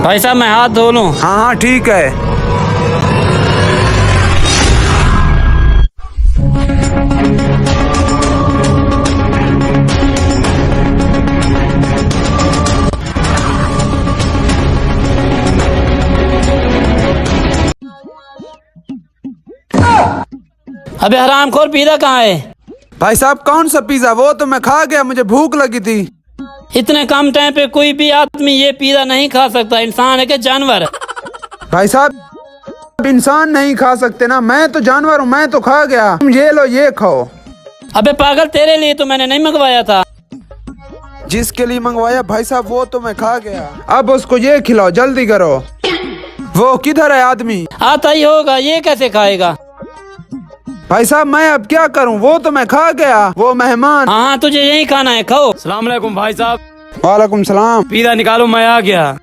भाई साहब मैं हाथ धो लूं? हाँ हाँ ठीक है। अबे हरामखोर, पिज़्ज़ा कहाँ है? भाई साहब कौन सा पिज्जा? वो तो मैं खा गया, मुझे भूख लगी थी। इतने कम टाइम पे कोई भी आदमी ये पिज़्ज़ा नहीं खा सकता। इंसान है कि जानवर? भाई साहब इंसान नहीं खा सकते ना, मैं तो जानवर हूँ, मैं तो खा गया। तुम ये लो, ये खाओ। अबे पागल, तेरे लिए तो मैंने नहीं मंगवाया था। जिसके लिए मंगवाया भाई साहब वो तो मैं खा गया। अब उसको ये खिलाओ, जल्दी करो। वो किधर है आदमी? आता ही होगा, ये कैसे खाएगा? भाई साहब मैं अब क्या करूं, वो तो मैं खा गया। वो मेहमान। हाँ तुझे यही खाना है, खाओ। सलाम अलैकुम भाई साहब। वालेकुम सलाम। पिज़्ज़ा निकालो, मैं आ गया।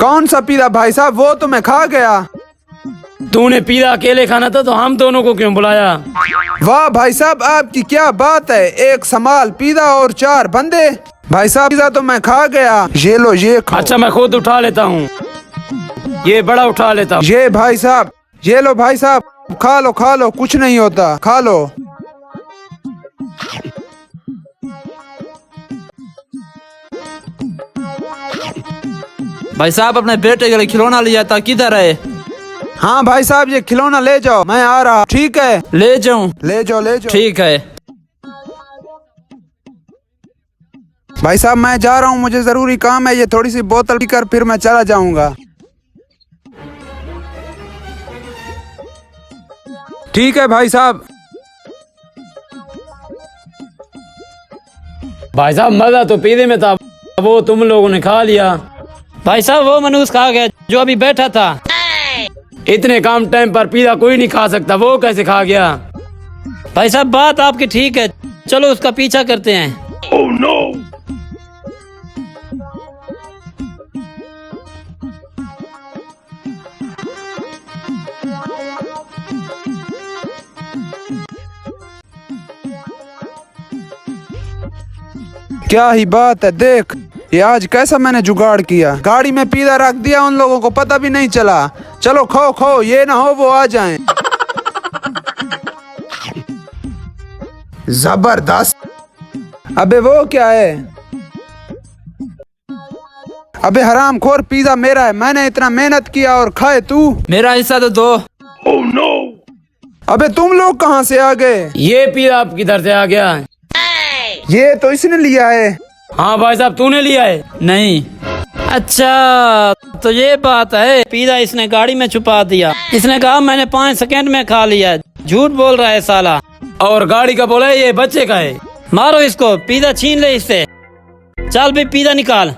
कौन सा पिज़्ज़ा भाई साहब? वो तो मैं खा गया। तूने पिज़्ज़ा अकेले खाना था तो हम दोनों को क्यों बुलाया? वाह भाई साहब आपकी क्या बात है, एक संभाल पिज़्ज़ा और 4 बंदे। भाई साहब पिज़्ज़ा तो मैं खा गया, ये लो ये खाओ। अच्छा मैं खुद उठा लेता हूँ, ये बड़ा उठा लेता हूँ। ये भाई साहब, ये लो भाई साहब, खा लो, कुछ नहीं होता, खा लो। भाई साहब अपने बेटे के लिए खिलौना लिया था, किधर है? हाँ भाई साहब ये खिलौना ले जाओ, मैं आ रहा। ठीक है ले जाऊं? ले जाओ। ठीक है। भाई साहब मैं जा रहा हूँ, मुझे जरूरी काम है। ये थोड़ी सी बोतल पीकर फिर मैं चला जाऊंगा। ठीक है भाई साहब। भाई साहब मजा तो पिज़्ज़े में था, वो तुम लोगों ने खा लिया। भाई साहब वो मनुष्य खा गया जो अभी बैठा था। इतने कम टाइम पर पिज़्ज़ा कोई नहीं खा सकता, वो कैसे खा गया? भाई साहब बात आपकी ठीक है, चलो उसका पीछा करते हैं। Oh no! क्या ही बात है, देख ये आज कैसा मैंने जुगाड़ किया। गाड़ी में पिज़्ज़ा रख दिया, उन लोगों को पता भी नहीं चला। चलो खाओ, ये ना हो वो आ जाएं। जबरदस्त। अबे वो क्या है? अबे हरामखोर, पिज़्ज़ा मेरा है, मैंने इतना मेहनत किया और खाए तू। मेरा हिस्सा तो दो। Oh no! अबे तुम लोग कहाँ से आ गए? ये पिज़्ज़ा आप किधर से आ गया? ये तो इसने लिया है। हाँ भाई साहब तूने लिया है? नहीं। अच्छा तो ये बात है, पिज़्ज़ा इसने गाड़ी में छुपा दिया। इसने कहा मैंने 5 सेकंड में खा लिया। झूठ बोल रहा है साला। और गाड़ी का बोला है, ये बच्चे का है। मारो इसको, पिज़्ज़ा छीन ले इससे। चल भी पिज़्ज़ा निकाल।